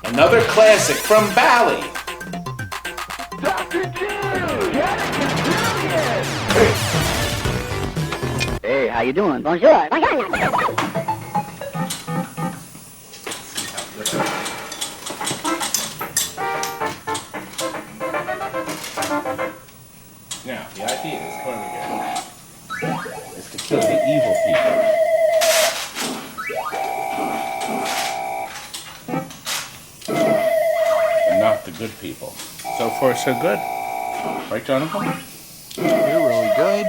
Another classic from Bally. Dr. Jude! Hey, how you doing? Bonjour. Now, the idea is going is to kill the evil people. And not the good people. So far, so good. Right, Jonathan? You're really good.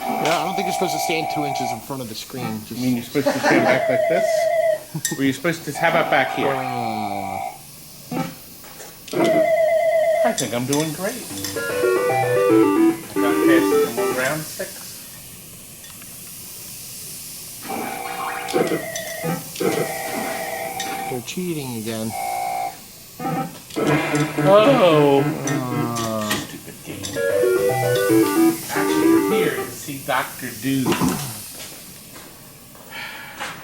Yeah, I don't think you're supposed to stand 2 inches in front of the screen. You mean you're supposed to stand back like this? Or you're supposed to, how about back here? I think I'm doing great. I got past the round 6. They're cheating again. Oh! Stupid game. Actually, we're here to see Dr. Dude.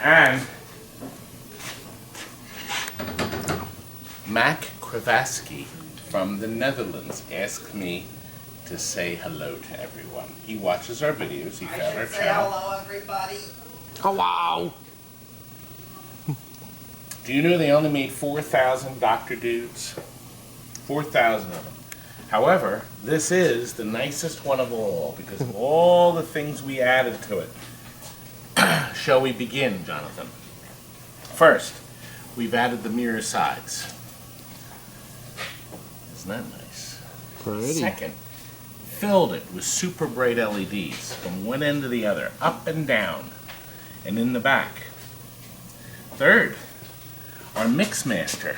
And Mac Kravatsky from the Netherlands asked me to say hello to everyone. He watches our videos. He found our channel. Hello, everybody. Hello! Do you know they only made 4,000 Dr. Dudes? 4,000 of them. However, this is the nicest one of all because of all the things we added to it. Shall we begin, Jonathan? First, we've added the mirror sides. Isn't that nice? Pretty. Second, filled it with super bright LEDs from one end to the other, up and down, and in the back. Third, our Mixmaster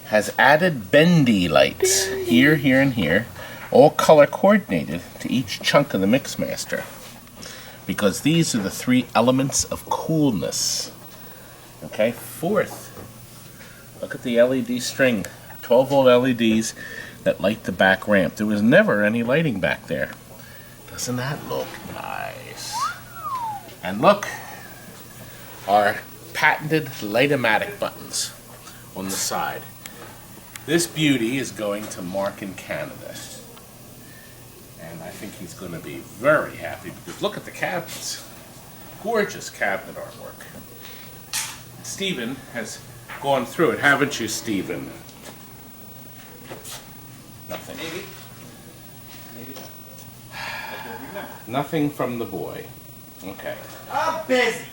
has added bendy lights here, here, and here, all color coordinated to each chunk of the Mixmaster. Because these are the 3 elements of coolness. Okay, fourth, look at the LED string, 12 volt LEDs that light the back ramp. There was never any lighting back there. Doesn't that look nice? And look, our patented Light-O-Matic buttons on the side. This beauty is going to Mark in Canada. And I think he's going to be very happy because look at the cabinets. Gorgeous cabinet artwork. Stephen has gone through it, haven't you, Stephen? Nothing. Maybe. Maybe not. Nothing from the boy. Okay. I'm busy.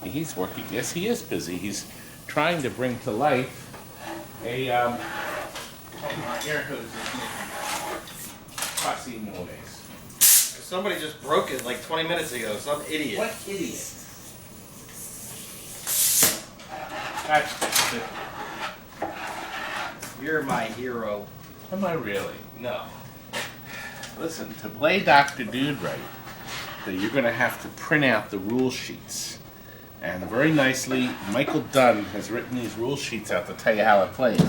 He's working. Yes, he is busy. He's trying to bring to life a air hose is making fussy noise. Somebody just broke it like 20 minutes ago. Some idiot. What idiot? That's just it. You're my hero. Am I really? No. Listen, to play Dr. Dude right, that you're going to have to print out the rule sheets. And very nicely, Michael Dunn has written these rule sheets out to tell you how it plays.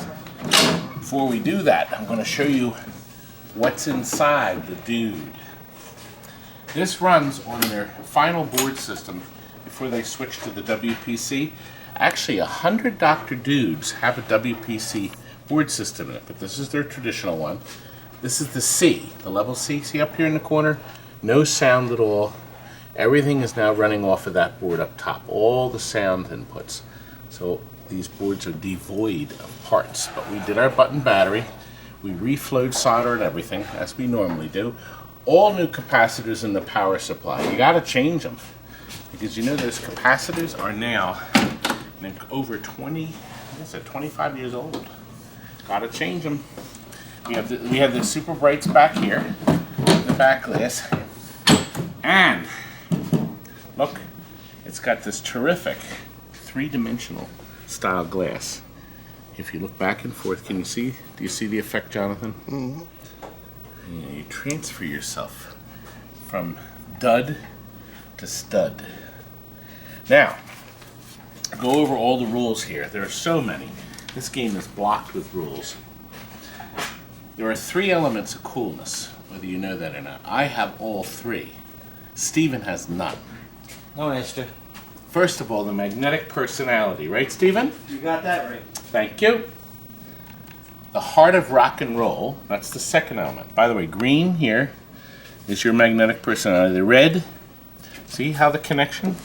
Before we do that, I'm going to show you what's inside the Dude. This runs on their final board system before they switch to the WPC. Actually, 100 Dr. Dudes have a WPC board system in it, but this is their traditional one. This is the C, the level C. See up here in the corner? No sound at all. Everything is now running off of that board up top, all the sound inputs. So these boards are devoid of parts, but we did our button battery. We reflowed solder and everything, as we normally do. All new capacitors in the power supply. You gotta change them, because you know those capacitors are now over 25 years old. Gotta change them. We have the super brights back here, the back glass, and look, it's got this terrific 3-dimensional style glass. If you look back and forth, can you see? Do you see the effect, Jonathan? Mm-hmm. You transfer yourself from dud to stud. Now, go over all the rules here. There are so many. This game is blocked with rules. There are 3 elements of coolness, whether you know that or not. I have all 3. Stephen has none. No, mister. First of all, the magnetic personality, right, Stephen? You got that right. Thank you. The heart of rock and roll, that's the second element. By the way, green here is your magnetic personality. The red, see how the connection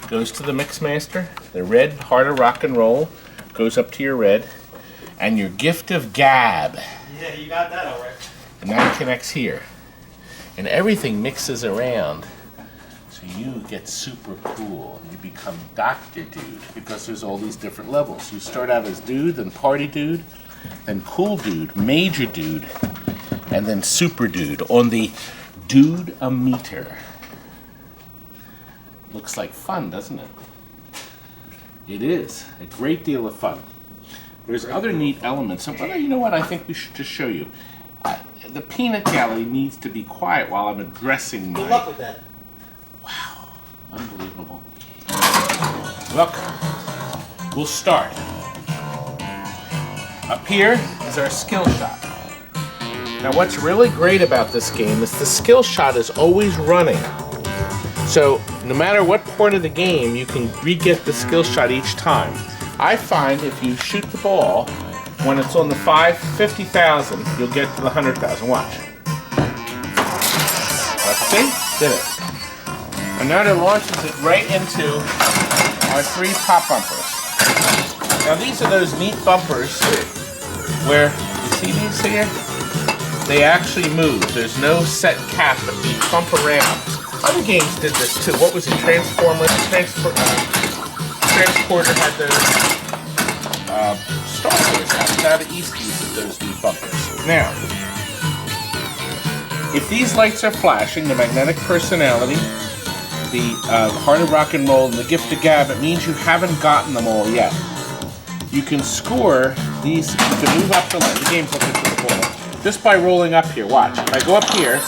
goes to the Mixmaster? The red heart of rock and roll goes up to your red. And your gift of gab. Yeah, you got that all right. And that connects here. And everything mixes around. So you get super cool. You become Dr. Dude because there's all these different levels. You start out as dude, then party dude, then cool dude, major dude, and then super dude on the dude-a-meter. Looks like fun, doesn't it? It is. A great deal of fun. There's other neat elements. Well, you know what? I think we should just show you. The peanut gallery needs to be quiet while I'm addressing Good my... luck with that. Wow. Unbelievable. Look. We'll start. Up here is our skill shot. Now what's really great about this game is the skill shot is always running. So no matter what point of the game, you can re-get the skill shot each time. I find if you shoot the ball, when it's on the 50,000, you'll get to the 100,000. Watch. Let's see? Did it. And now it launches it right into our 3 pop bumpers. Now these are those neat bumpers where, you see these here? They actually move. There's no set cap, but they bump around. Other games did this too. What was it? Transformers? Transporter had those. Star Wars out of East uses those neat bumpers. Now, if these lights are flashing, the magnetic personality, the heart of rock and roll, and the gift of gab, it means you haven't gotten them all yet. You can score these. You can move up the line. The game's looking for the ball just by rolling up here. Watch. If I go up here,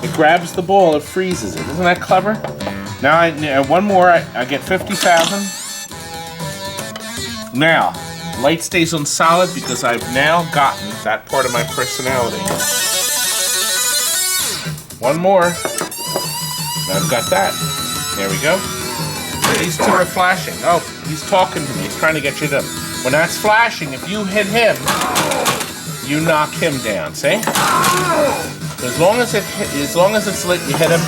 it grabs the ball. It freezes it. Isn't that clever? Now, one more, I get 50,000. Now, light stays on solid because I've now gotten that part of my personality. One more. Now I've got that. There we go. These 2 are flashing. Oh, he's talking to me. He's trying to get you to... When that's flashing, if you hit him, you knock him down. See? As long as it's lit, you hit him.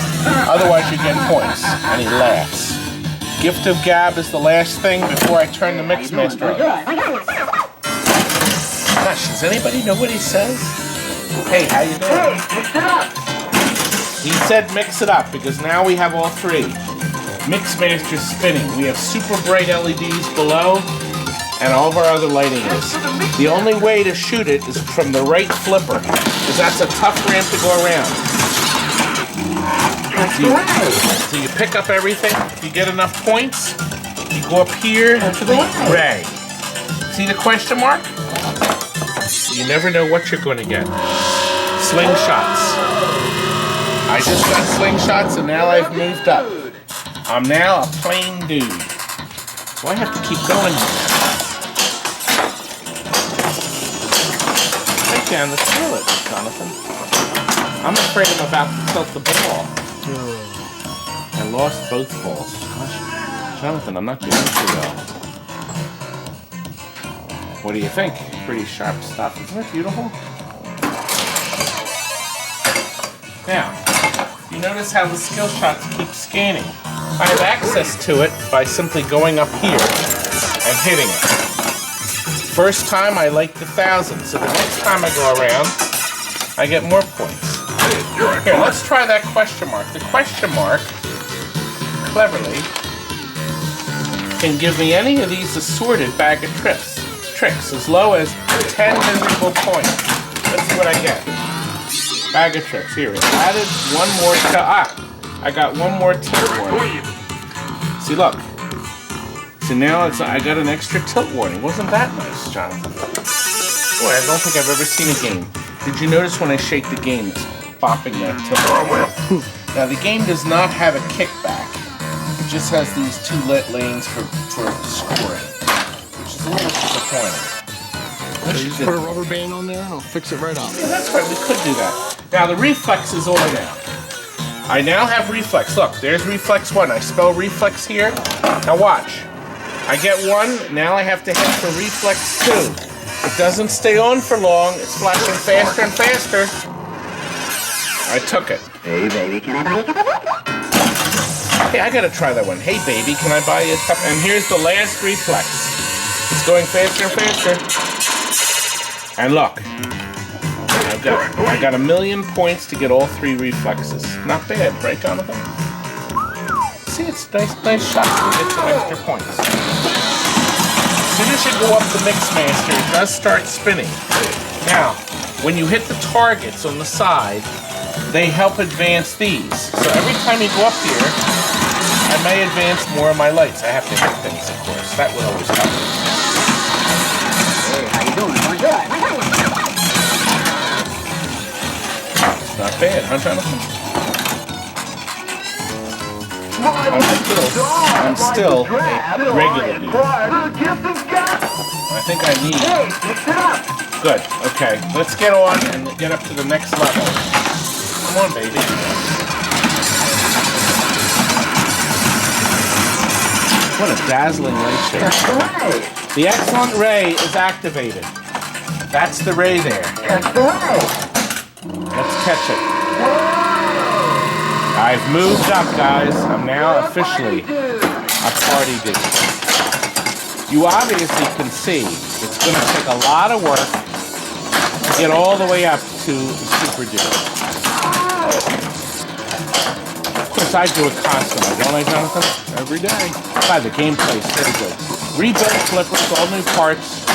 Otherwise, you get points. And he laughs. Gift of gab is the last thing before I turn the Mixmaster on. Gosh, does anybody know what he says? Hey, how you doing? Mix it up. He said mix it up because now we have all 3. Mixmaster spinning. We have super bright LEDs below, and all of our other lighting is. The only way to shoot it is from the right flipper, because that's a tough ramp to go around. So you pick up everything. If you get enough points, you go up here to the gray. See the question mark? You never know what you're going to get. Slingshots. I just got slingshots and now I've moved up. I'm now a plain dude. So I have to keep going here. Right down the toilet, Jonathan. I'm afraid I'm about to tilt the ball. I lost both balls. Gosh, Jonathan, I'm not doing too well. What do you think? Pretty sharp stuff, isn't it beautiful? Now, you notice how the skill shots keep scanning. I have access to it by simply going up here and hitting it. First time I like the 1,000, so the next time I go around, I get more points. Here, let's try that question mark. The question mark, cleverly, can give me any of these assorted bag of tricks as low as 10 miserable points. Let's see what I get. Bag of tricks. Here, it added one more I got one more tilt warning. See, look. So now I got an extra tilt warning. Wasn't that nice, Jonathan? Boy, I don't think I've ever seen a game. Did you notice when I shake the game, it's bopping that tilt warning? Now, the game does not have a kickback. It just has these 2 lit lanes for scoring, which is a little disappointing. You just put a rubber band on there and I'll fix it right up. Yeah, that's right, we could do that. Now the reflex is on now. I now have reflex. Look, there's reflex 1. I spell reflex here. Now watch. I get 1. Now I have to hit for reflex 2. It doesn't stay on for long. It's flashing faster and faster. I took it. Hey, baby, can I buy you a cup of milk? Hey, I gotta try that one. Hey, baby, can I buy you a cup? And here's the last reflex. It's going faster and faster. And look. I got 1,000,000 points to get all 3 reflexes. Not bad, right, Jonathan? See, it's nice shots to get some extra points. As soon as you go up the Mixmaster, it does start spinning. Now, when you hit the targets on the side, they help advance these. So every time you go up here, I may advance more of my lights. I have to hit things, of course. That would always help. Hey, how you doing? Doing good. Not bad, huh, Jonathan? I'm still a regular dude. I think I need... Good, okay. Let's get on and get up to the next level. Come on, baby. What a dazzling light show. The excellent ray is activated. That's the ray there. Let's catch it. I've moved up, guys. I'm now officially a party dude. You obviously can see it's going to take a lot of work to get all the way up to Super Dude. Of course, I do it constantly, don't I, Jonathan? Every day. God, the gameplay is pretty good. Rebuilt flippers, all new parts.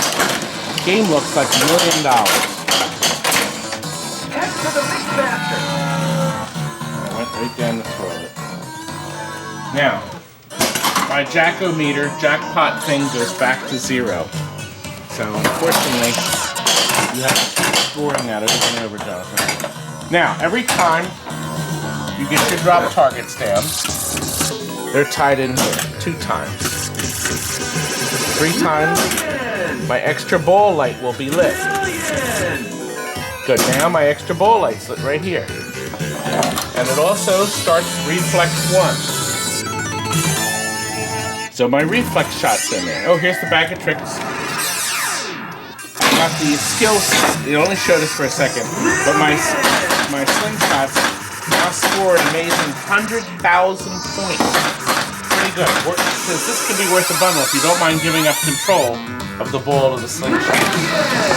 Game looks like $1 million. Head to the Mixmaster. I went right down the toilet. Now, my jack-o-meter, jackpot thing goes back to 0. So, unfortunately, you have to keep scoring that over and over, Jonathan. Now, every time you get your drop targets down, they're tied in here 2 times. 3 times, my extra ball light will be lit. Good, now my extra ball light's lit right here. And it also starts reflex 1. So my reflex shot's in there. Oh, here's the bag of tricks. I got the skills. It only showed us for a second, but my slingshots now score an amazing 100,000 points. Pretty good. This could be worth a bundle if you don't mind giving up control of the ball of the slingshot.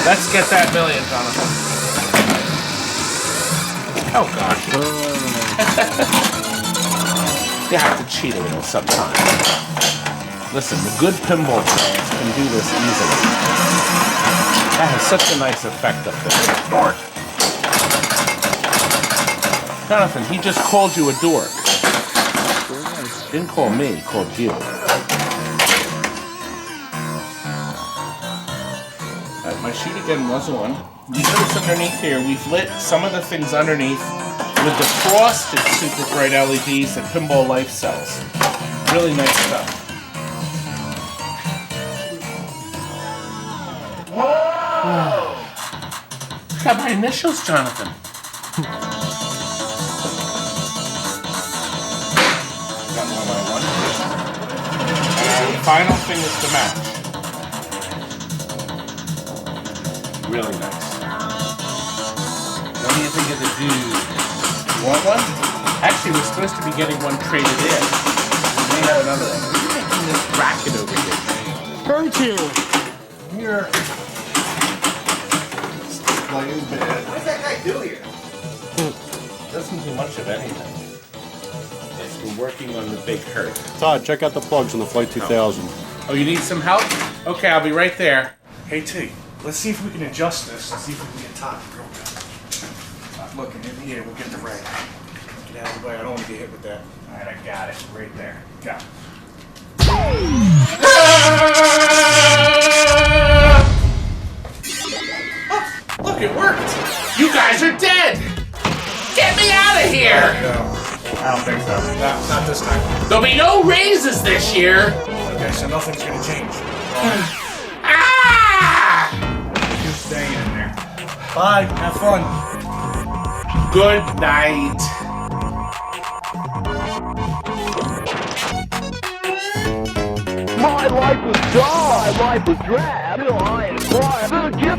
Let's get that million, Jonathan. Oh gosh. You have to cheat a little sometimes. Listen, the good pinball players can do this easily. That has such a nice effect up there. Jonathan, he just called you a dork. He didn't call me, he called you. My sheet again was on. You notice underneath here, we've lit some of the things underneath with the frosted super bright LEDs that Pinball Life sells. Really nice stuff. Whoa! Look at my initials, Jonathan. Got one. And the final thing is the match. Really nice. What do you think of the dude? You want one? Actually, we're supposed to be getting one traded in. We may have another one. What are you making this racket over here? Thank you. Here. Playing bad. What does that guy do here? Doesn't do much of anything. It's been working on the big hurt. Todd, check out the plugs on the Flight 2000. Oh, you need some help? Okay, I'll be right there. Hey T, let's see if we can adjust this and see if we can get Todd to go good. Looking in here, we'll get the ray. Get out of the way, I don't want to get hit with that. Alright, I got it. Right there. Got it. Look, it worked! You guys are dead! Get me out of here! No, I don't think so. Not this time. There'll be no raises this year! Okay, so nothing's gonna change. Ah! You're staying in there. Bye, have fun. Good night. life was dull, my life was drab. Till I inquired, the gift